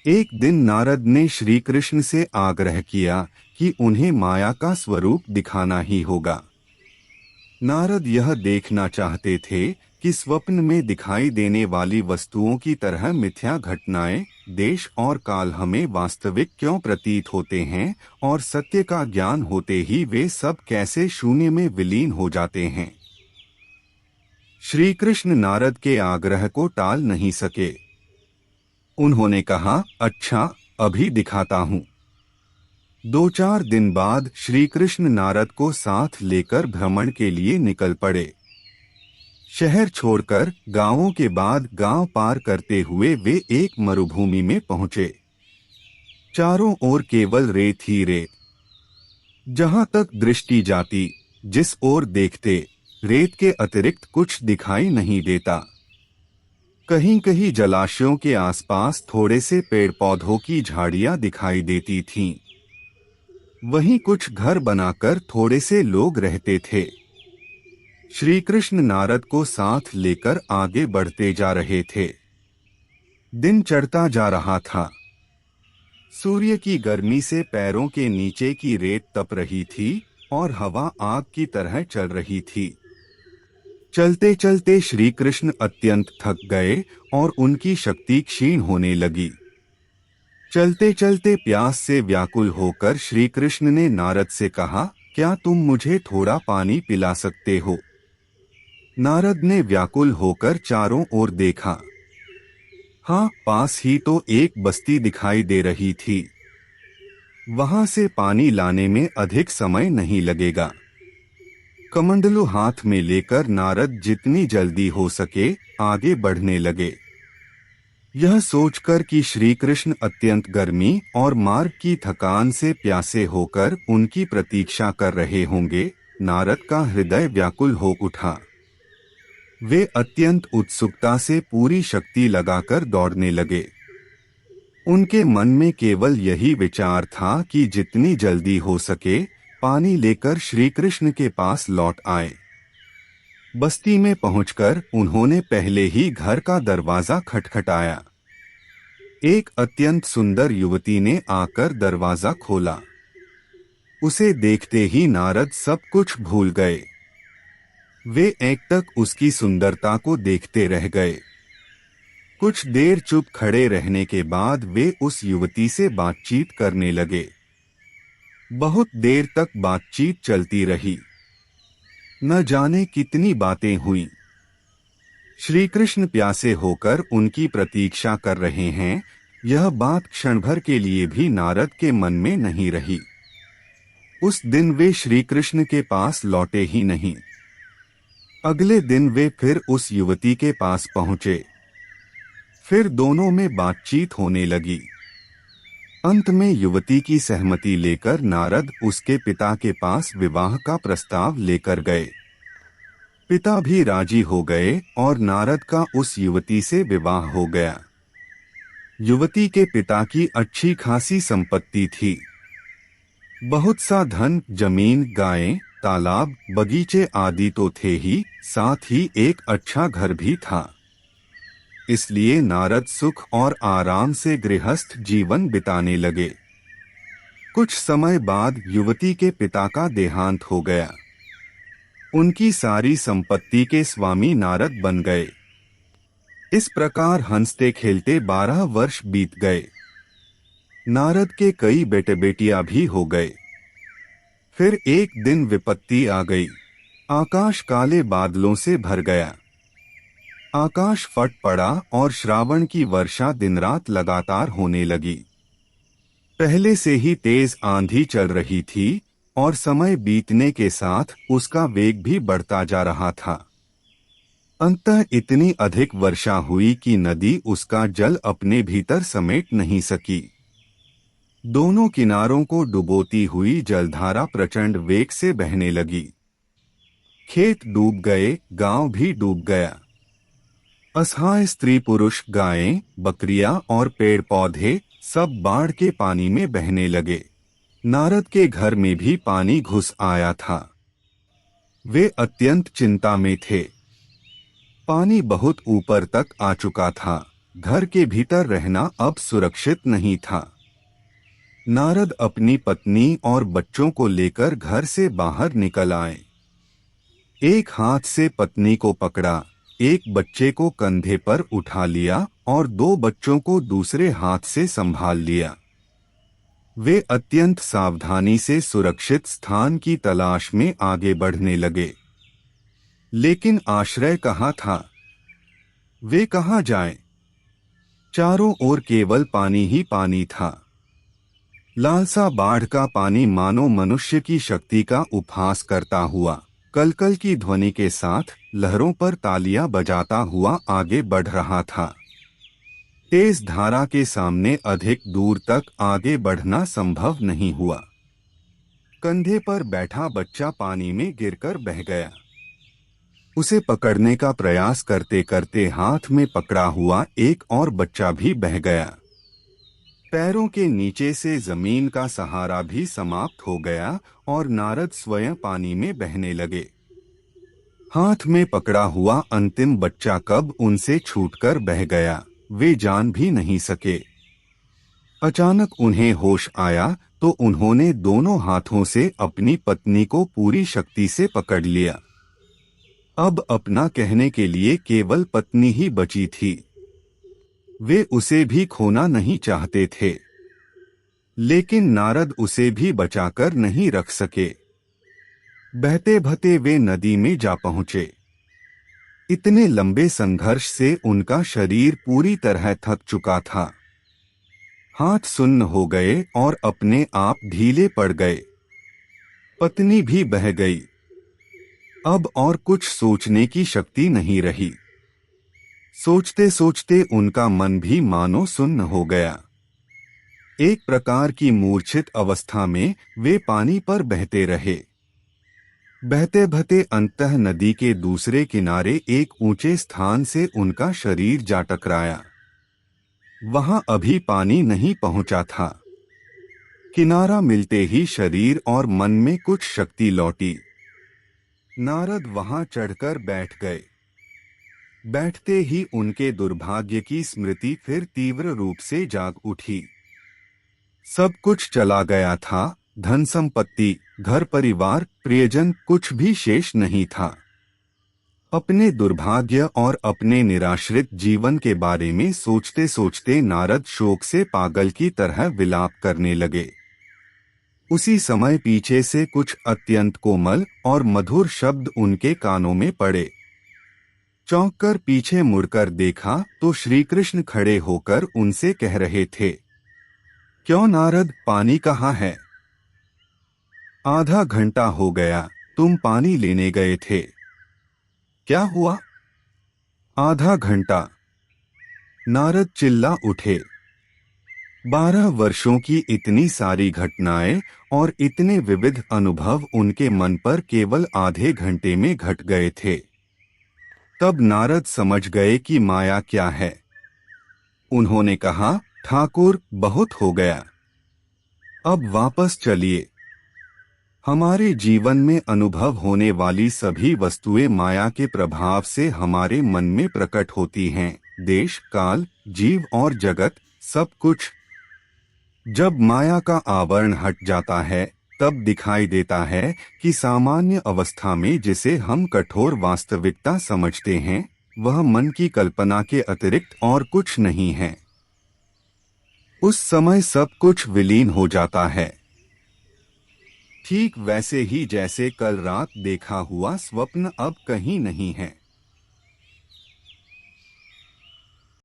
एक दिन नारद ने श्री कृष्ण से आग्रह किया कि उन्हें माया का स्वरूप दिखाना ही होगा। नारद यह देखना चाहते थे कि स्वप्न में दिखाई देने वाली वस्तुओं की तरह मिथ्या घटनाएं, देश और काल हमें वास्तविक क्यों प्रतीत होते हैं और सत्य का ज्ञान होते ही वे सब कैसे शून्य में विलीन हो जाते हैं। श्री कृष्ण नारद के आग्रह को टाल नहीं सके। उन्होंने कहा, अच्छा, अभी दिखाता हूँ। 2-4 दिन बाद श्री कृष्ण नारद को साथ लेकर भ्रमण के लिए निकल पड़े। शहर छोड़कर गांवों के बाद गांव पार करते हुए वे एक मरुभूमि में पहुंचे। चारों ओर केवल रेत ही रेत। जहां तक दृष्टि जाती, जिस ओर देखते, रेत के अतिरिक्त कुछ दिखाई नहीं देता। कहीं कहीं जलाशयों के आसपास थोड़े से पेड़ पौधों की झाड़ियां दिखाई देती थीं। वहीं कुछ घर बनाकर थोड़े से लोग रहते थे। श्री कृष्ण नारद को साथ लेकर आगे बढ़ते जा रहे थे। दिन चढ़ता जा रहा था। सूर्य की गर्मी से पैरों के नीचे की रेत तप रही थी और हवा आग की तरह चल रही थी। चलते चलते श्री कृष्ण अत्यंत थक गए और उनकी शक्ति क्षीण होने लगी। चलते चलते प्यास से व्याकुल होकर श्री कृष्ण ने नारद से कहा, क्या तुम मुझे थोड़ा पानी पिला सकते हो? नारद ने व्याकुल होकर चारों ओर देखा। हाँ, पास ही तो एक बस्ती दिखाई दे रही थी। वहां से पानी लाने में अधिक समय नहीं लगेगा। कमंडलू हाथ में लेकर नारद जितनी जल्दी हो सके आगे बढ़ने लगे। यह सोचकर कि श्री कृष्ण अत्यंत गर्मी और मार्ग की थकान से प्यासे होकर उनकी प्रतीक्षा कर रहे होंगे, नारद का हृदय व्याकुल हो उठा। वे अत्यंत उत्सुकता से पूरी शक्ति लगाकर दौड़ने लगे। उनके मन में केवल यही विचार था कि जितनी जल्दी हो सके पानी लेकर श्री कृष्ण के पास लौट आए। बस्ती में पहुंचकर उन्होंने पहले ही घर का दरवाजा खटखटाया। एक अत्यंत सुंदर युवती ने आकर दरवाजा खोला। उसे देखते ही नारद सब कुछ भूल गए। वे एकटक उसकी सुंदरता को देखते रह गए। कुछ देर चुप खड़े रहने के बाद वे उस युवती से बातचीत करने लगे। बहुत देर तक बातचीत चलती रही। न जाने कितनी बातें हुईं। श्री कृष्ण प्यासे होकर उनकी प्रतीक्षा कर रहे हैं, यह बात क्षण भर के लिए भी नारद के मन में नहीं रही। उस दिन वे श्री कृष्ण के पास लौटे ही नहीं। अगले दिन वे फिर उस युवती के पास पहुंचे। फिर दोनों में बातचीत होने लगी। अंत में युवती की सहमति लेकर नारद उसके पिता के पास विवाह का प्रस्ताव लेकर गए। पिता भी राजी हो गए और नारद का उस युवती से विवाह हो गया। युवती के पिता की अच्छी खासी संपत्ति थी। बहुत सा धन, जमीन, गायें, तालाब, बगीचे आदि तो थे ही, साथ ही एक अच्छा घर भी था। इसलिए नारद सुख और आराम से गृहस्थ जीवन बिताने लगे। कुछ समय बाद युवती के पिता का देहांत हो गया। उनकी सारी संपत्ति के स्वामी नारद बन गए। इस प्रकार हंसते खेलते 12 वर्ष बीत गए। नारद के कई बेटे बेटियां भी हो गए। फिर एक दिन विपत्ति आ गई। आकाश काले बादलों से भर गया। आकाश फट पड़ा और श्रावण की वर्षा दिन रात लगातार होने लगी। पहले से ही तेज आंधी चल रही थी और समय बीतने के साथ उसका वेग भी बढ़ता जा रहा था। अंततः इतनी अधिक वर्षा हुई कि नदी उसका जल अपने भीतर समेट नहीं सकी। दोनों किनारों को डुबोती हुई जलधारा प्रचंड वेग से बहने लगी। खेत डूब गए, गांव भी डूब गया। असहाय स्त्री पुरुष, गायें, बकरियां और पेड़ पौधे सब बाढ़ के पानी में बहने लगे। नारद के घर में भी पानी घुस आया था। वे अत्यंत चिंता में थे। पानी बहुत ऊपर तक आ चुका था। घर के भीतर रहना अब सुरक्षित नहीं था। नारद अपनी पत्नी और बच्चों को लेकर घर से बाहर निकल आए। एक हाथ से पत्नी को पकड़ा, एक बच्चे को कंधे पर उठा लिया और दो बच्चों को दूसरे हाथ से संभाल लिया। वे अत्यंत सावधानी से सुरक्षित स्थान की तलाश में आगे बढ़ने लगे। लेकिन आश्रय कहाँ था? वे कहाँ जाएं? चारों ओर केवल पानी ही पानी था। लालसा बाढ़ का पानी मानो मनुष्य की शक्ति का उपहास करता हुआ कलकल की ध्वनि के साथ लहरों पर तालियां बजाता हुआ आगे बढ़ रहा था। तेज धारा के सामने अधिक दूर तक आगे बढ़ना संभव नहीं हुआ। कंधे पर बैठा बच्चा पानी में गिरकर बह गया। उसे पकड़ने का प्रयास करते करते हाथ में पकड़ा हुआ एक और बच्चा भी बह गया। पैरों के नीचे से जमीन का सहारा भी समाप्त हो गया और नारद स्वयं पानी में बहने लगे। हाथ में पकड़ा हुआ अंतिम बच्चा कब उनसे छूटकर बह गया, वे जान भी नहीं सके। अचानक उन्हें होश आया तो उन्होंने दोनों हाथों से अपनी पत्नी को पूरी शक्ति से पकड़ लिया। अब अपना कहने के लिए केवल पत्नी ही बची थी। वे उसे भी खोना नहीं चाहते थे, लेकिन नारद उसे भी बचाकर नहीं रख सके। बहते बहते वे नदी में जा पहुंचे। इतने लंबे संघर्ष से उनका शरीर पूरी तरह थक चुका था। हाथ सुन्न हो गए और अपने आप ढीले पड़ गए। पत्नी भी बह गई। अब और कुछ सोचने की शक्ति नहीं रही। सोचते सोचते उनका मन भी मानो सुन्न हो गया। एक प्रकार की मूर्छित अवस्था में वे पानी पर बहते रहे। बहते बहते अंततः नदी के दूसरे किनारे एक ऊंचे स्थान से उनका शरीर जा टकराया। वहां अभी पानी नहीं पहुंचा था। किनारा मिलते ही शरीर और मन में कुछ शक्ति लौटी। नारद वहां चढ़कर बैठ गए। बैठते ही उनके दुर्भाग्य की स्मृति फिर तीव्र रूप से जाग उठी। सब कुछ चला गया था, धन संपत्ति, घर परिवार, प्रियजन, कुछ भी शेष नहीं था। अपने दुर्भाग्य और अपने निराश्रित जीवन के बारे में सोचते सोचते नारद शोक से पागल की तरह विलाप करने लगे। उसी समय पीछे से कुछ अत्यंत कोमल और मधुर शब्द उनके कानों में पड़े। चौंककर पीछे मुड़कर देखा तो श्री कृष्ण खड़े होकर उनसे कह रहे थे, क्यों नारद, पानी कहाँ है? आधा घंटा हो गया, तुम पानी लेने गए थे। क्या हुआ? आधा घंटा। नारद चिल्ला उठे। 12 वर्षों की इतनी सारी घटनाएं और इतने विविध अनुभव उनके मन पर केवल आधे घंटे में घट गए थे। तब नारद समझ गए कि माया क्या है। उन्होंने कहा, ठाकुर, बहुत हो गया, अब वापस चलिए। हमारे जीवन में अनुभव होने वाली सभी वस्तुएं माया के प्रभाव से हमारे मन में प्रकट होती हैं। देश, काल, जीव और जगत, सब कुछ। जब माया का आवरण हट जाता है तब दिखाई देता है कि सामान्य अवस्था में जिसे हम कठोर वास्तविकता समझते हैं वह मन की कल्पना के अतिरिक्त और कुछ नहीं है। उस समय सब कुछ विलीन हो जाता है। ठीक वैसे ही जैसे कल रात देखा हुआ स्वप्न अब कहीं नहीं है।